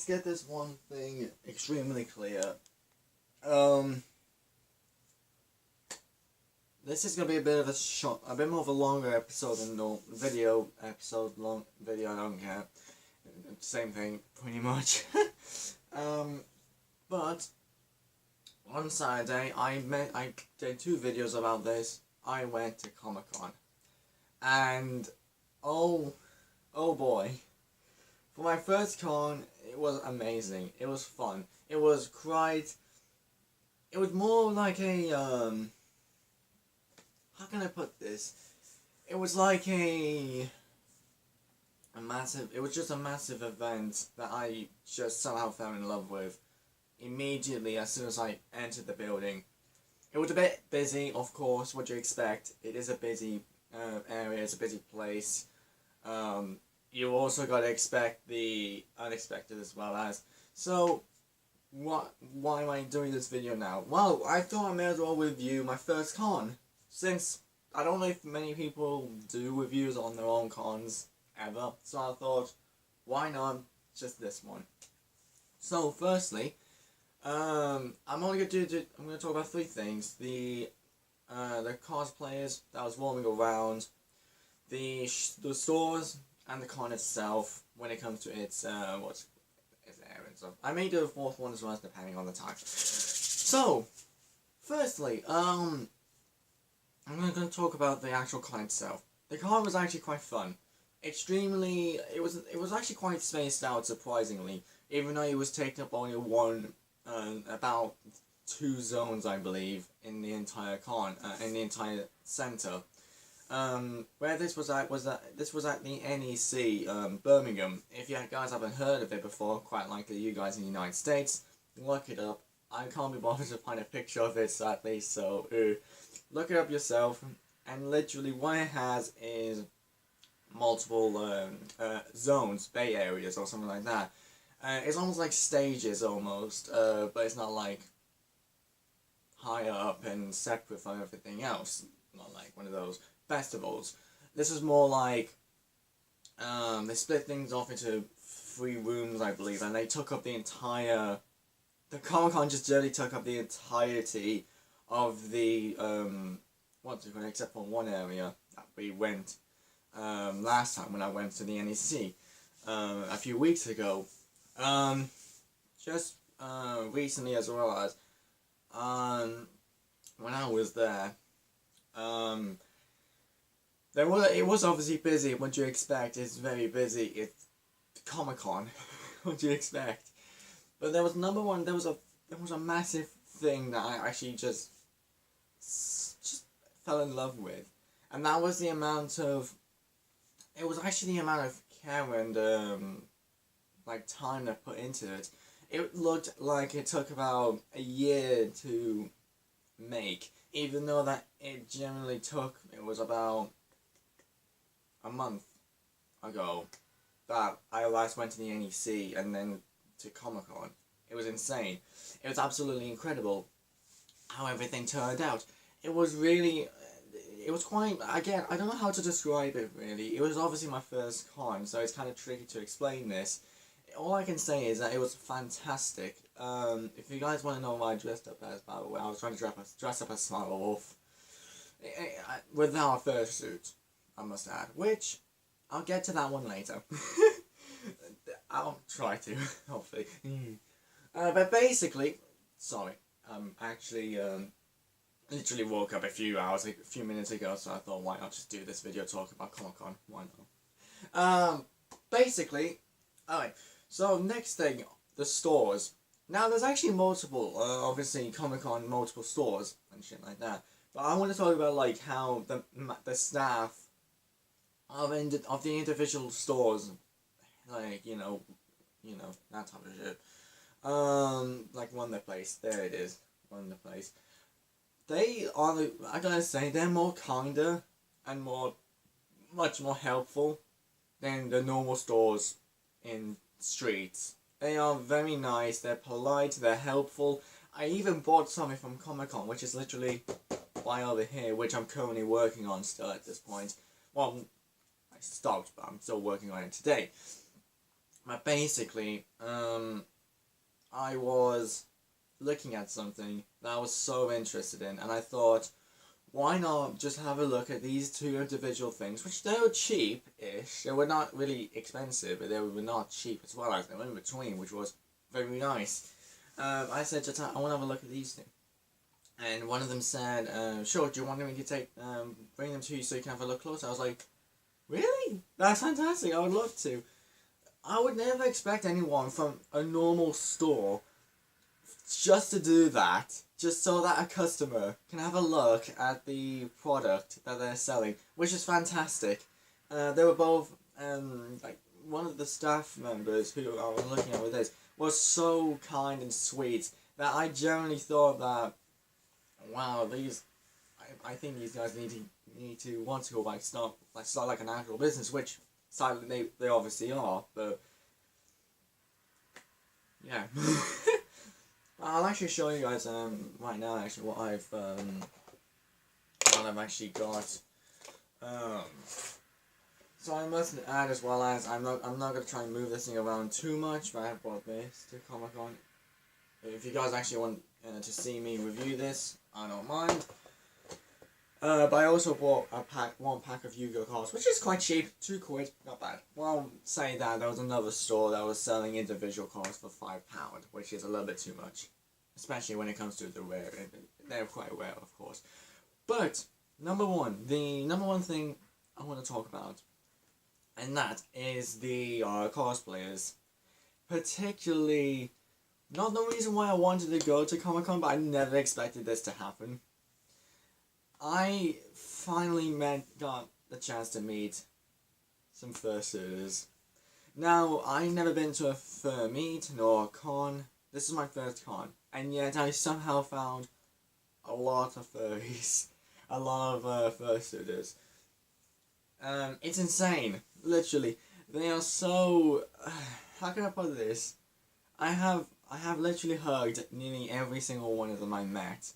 let's get this one thing extremely clear. This is gonna be a bit of a bit more of a longer episode than normal video episode. Long video, I don't care. Same thing, pretty much. But on Saturday, I did 2 videos about this. I went to Comic-Con, and oh boy, for my first con, it was amazing. It was fun. It was more like a how can I put this? It was like it was just a massive event that I just somehow fell in love with immediately as soon as I entered the building. It was a bit busy, of course, what do you expect? It is a busy area, it's a busy place. You also gotta expect the unexpected as well as. So, why am I doing this video now? Well, I thought I may as well review my first con. Since I don't know if many people do reviews on their own cons ever, so I thought, why not just this one? So, firstly, I'm gonna talk about 3 things: the cosplayers that was roaming around, the stores, and the con itself when it comes to its errands. I may do a 4th one as well, depending on the time. So, firstly, I'm going to talk about the actual con itself. The con was actually quite fun. It was actually quite spaced out, surprisingly, even though it was taking up only about 2 zones, I believe, in the entire con, in the entire center. Where this was at the NEC, Birmingham. If you guys haven't heard of it before, quite likely you guys in the United States, look it up. I can't be bothered to find a picture of it, sadly, so look it up yourself. And literally what it has is multiple zones, bay areas or something like that. It's almost like stages almost, but it's not like higher up and separate from everything else. Not like one of those festivals. This is more like they split things off into 3 rooms, I believe, and they took up the Comic-Con just generally took up the entirety of the except for one area that we went last time when I went to the NEC a few weeks ago. Just recently as well as when I was there, it was obviously busy. What do you expect? It's very busy. It's Comic-Con. What do you expect? But there was there was a massive thing that I actually just fell in love with, and that was the amount of care and like time I put into it. It looked like it took about a year to make, even though that it was about a month ago that I last went to the NEC and then to Comic-Con. It was insane. It was absolutely incredible how everything turned out. It was quite, again, I don't know how to describe it really. It was obviously my first con, so it's kind of tricky to explain this. All I can say is that it was fantastic. If you guys want to know what I dressed up as, by the way, I was trying to dress up as Smart Wolf. Without a fursuit, I must add. Which, I'll get to that one later. I'll try to, hopefully. But basically, sorry, actually, literally woke up a few minutes ago, so I thought, why not just do this video talking about Comic-Con? Why not? Basically, alright, so next thing, the stores. Now, there's actually multiple, obviously, Comic-Con, multiple stores and shit like that. But I want to talk about, like, how the staff of the individual stores, like, you know, that type of shit. Like, run the place. There it is. Run the place. They are, I gotta say, they're more kinder and much more helpful than the normal stores in streets. They are very nice, they're polite, they're helpful. I even bought something from Comic-Con, which is literally right over here, which I'm currently working on still at this point. Well, I stopped, but I'm still working on it today. But basically, I was looking at something that I was so interested in, and I thought, why not just have a look at these two individual things, which they were cheap-ish. They were not really expensive, but they were not cheap as well. They were in between, which was very nice. I said, just, I want to have a look at these things. And one of them said, sure, do you want me to bring them to you so you can have a look closer? I was like, really? That's fantastic, I would love to. I would never expect anyone from a normal store just to do that, just so that a customer can have a look at the product that they're selling, which is fantastic. They were both, like, one of the staff members who I was looking at with this was so kind and sweet that I generally thought that, wow, I think these guys need to want to go start like an actual business, which sadly they obviously are, but yeah. I'll actually show you guys right now actually what I've actually got. So I must add as well as I'm not gonna try and move this thing around too much, but I have bought this to Comic-Con. If you guys actually want to see me review this, I don't mind. But I also bought one pack of Yu-Gi-Oh cards, which is quite cheap, £2, not bad. Well, saying that, there was another store that was selling individual cards for £5, which is a little bit too much. Especially when it comes to the rare, they're quite rare, of course. But, the number one thing I want to talk about, and that is the cosplayers. Particularly, not the reason why I wanted to go to Comic-Con, but I never expected this to happen. I finally got the chance to meet some fursuiters. Now, I've never been to a fur meet nor a con. This is my first con, and yet I somehow found a lot of furries, a lot of fursuiters. It's insane, literally. They are so. How can I put this? I have literally hugged nearly every single one of them I met.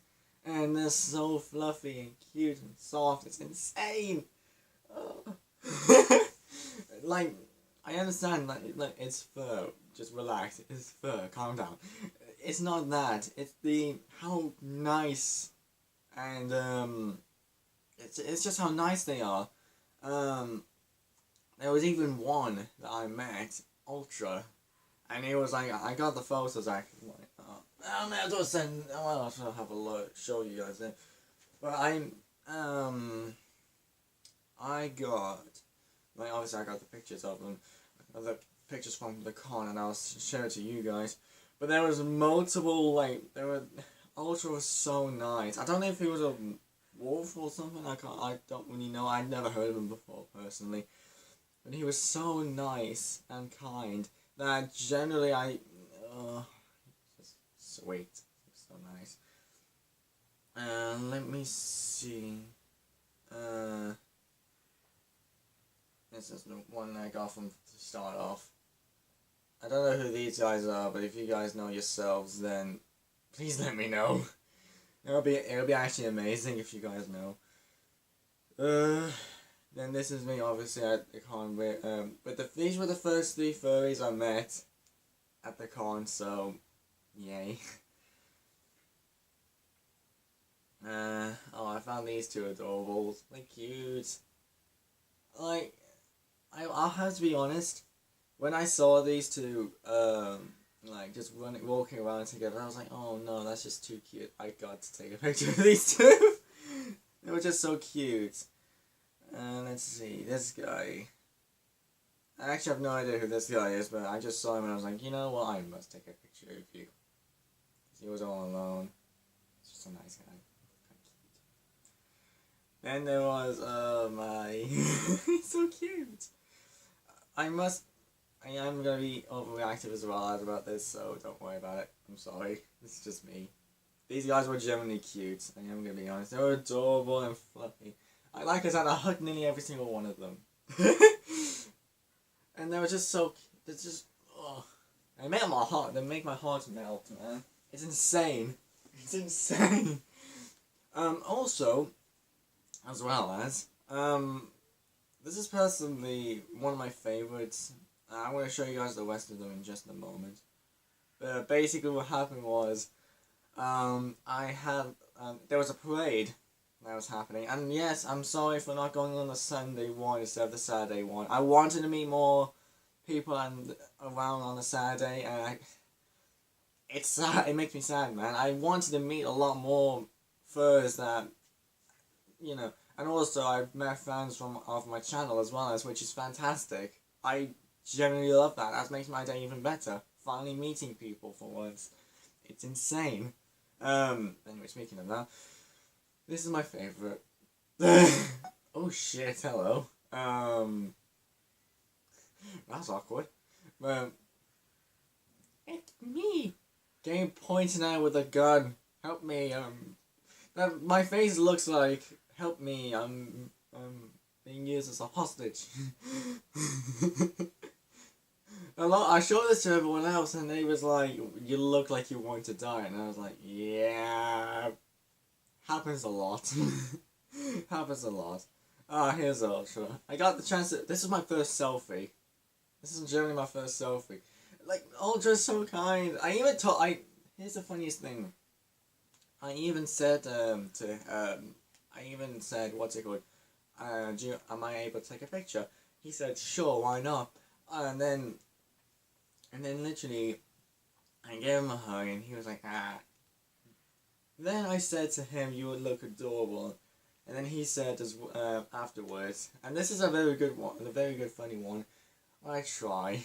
And they're so fluffy and cute and soft. It's insane. Like, I understand. Like it's fur. Just relax. It's fur. Calm down. It's not that. It's how nice, and it's just how nice they are. There was even one that I met, Ultra, and it was like I got the photos actually. I may as well I'll have a look, show you guys then. But I got, like, obviously I got the pictures of them, the pictures from the con, and I'll share it to you guys. But there was multiple, Ultra was so nice. I don't know if he was a wolf or something, I don't really know, I'd never heard of him before, personally. But he was so nice and kind, that generally sweet. So nice. Let me see. This is the one I got from to start off. I don't know who these guys are, but if you guys know yourselves, then please let me know. It'll be actually amazing if you guys know. Then this is me obviously at the con, but these were the first 3 furries I met at the con, so yay. I found these 2 adorable. They're cute. Like, I'll have to be honest, when I saw these 2, just walking around together, I was like, oh no, that's just too cute. I got to take a picture of these 2. They were just so cute. Let's see, this guy. I actually have no idea who this guy is, but I just saw him and I was like, you know what, I must take a picture of you. He was all alone. He's just a nice guy. Kind of cute. Then there was, he's so cute. I am gonna be overreactive as well as about this, so don't worry about it. I'm sorry. It's just me. These guys were genuinely cute. I am gonna be honest. They were adorable and fluffy. Like I said, I hugged nearly every single one of them. And they were just so cute. It's just, they make my heart. They make my heart melt, man. It's insane. It's insane. Also, as well as, this is personally one of my favorites I'm going to show you guys the rest of them in just a moment. But basically what happened was, there was a parade that was happening. And yes, I'm sorry for not going on the Sunday one instead of the Saturday one. I wanted to meet more people around on the Saturday, and it's sad. It makes me sad, man. I wanted to meet a lot more furs that, and also I've met fans of my channel as well, which is fantastic. I genuinely love that. That makes my day even better. Finally meeting people for once. It's insane. Anyway, speaking of that, this is my favorite. Oh shit, hello. That's awkward. It's me. Getting pointed at with a gun. Help me, my face looks like, help me, I'm being used as a hostage. I showed this to everyone else and they was like, you look like you want to die, and I was like, yeah, happens a lot. Happens a lot. Here's the ultra. I got the chance to, this is my first selfie. This is generally my first selfie. Like, Ultra's so kind. Here's the funniest thing. I even said, what's it called? Am I able to take a picture? He said, sure, why not? And then literally, I gave him a hug and he was like, ah. Then I said to him, you would look adorable. And then he said afterwards, and this is a very good one, a very good funny one. I try.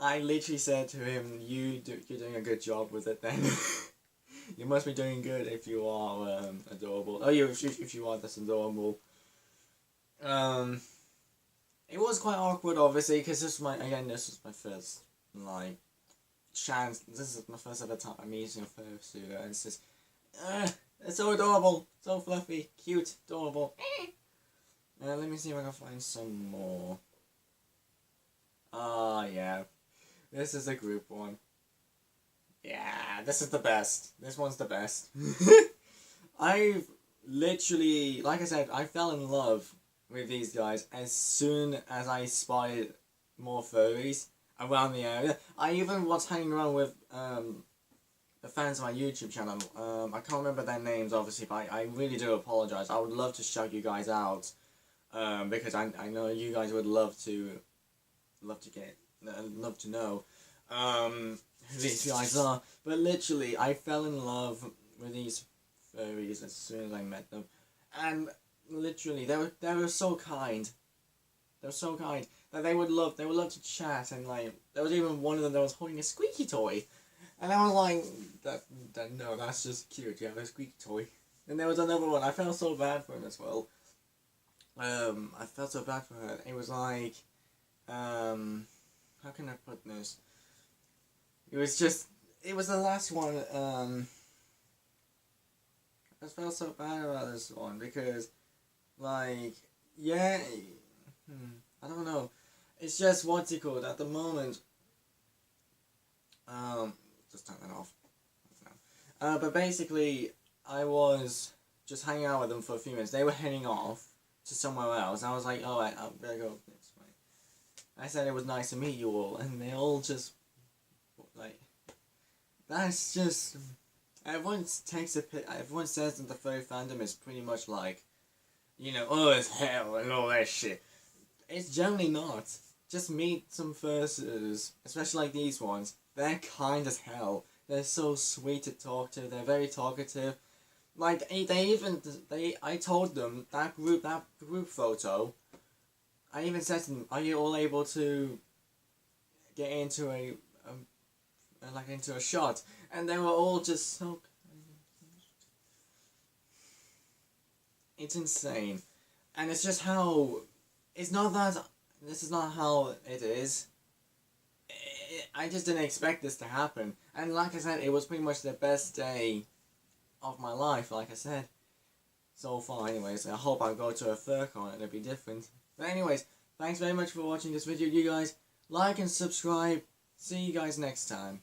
I literally said to him, you're doing a good job with it then. You must be doing good if you are adorable. Oh, if you are this adorable. It was quite awkward, obviously, because this was my first, chance. This is my first ever time I'm meeting a fursuiter, and it's just, it's so adorable, so fluffy, cute, adorable. Let me see if I can find some more. Yeah. This is a group one. Yeah, this is the best. This one's the best. I've literally, like I said, I fell in love with these guys as soon as I spotted more furries around the area. I even was hanging around with the fans of my YouTube channel. I can't remember their names, obviously, but I really do apologize. I would love to shout you guys out, because I know you guys would love to know who these guys are. But literally, I fell in love with these furries as soon as I met them, and literally, they were so kind. They were so kind that they would love to chat, and there was even one of them that was holding a squeaky toy, and I was like, no, that's just cute. You have a squeaky toy. And there was another one. I felt so bad for him as well. I felt so bad for her. It was like, how can I put this? It was the last one. I felt so bad about this one because, yeah, I don't know. It's just, what's it called, at the moment, just turn that off. But basically, I was just hanging out with them for a few minutes. They were heading off to somewhere else. I was like, oh, I better go this way. I said it was nice to meet you all, and they all just, that's just, everyone says that the furry fandom is pretty much oh, it's hell and all that shit. It's generally not. Just meet some fursuiters, especially like these ones. They're kind as hell. They're so sweet to talk to. They're very talkative. I told them that group photo. I even said to them, "Are you all able to get into into a shot?" And they were all just so. It's insane, and it's just how. It's not that. This is not how it is. I just didn't expect this to happen, and like I said, it was pretty much the best day of my life. Like I said, so far. Anyways, I hope I go to a furcon and it'll be different. But anyways, thanks very much for watching this video. You guys like and subscribe. See you guys next time.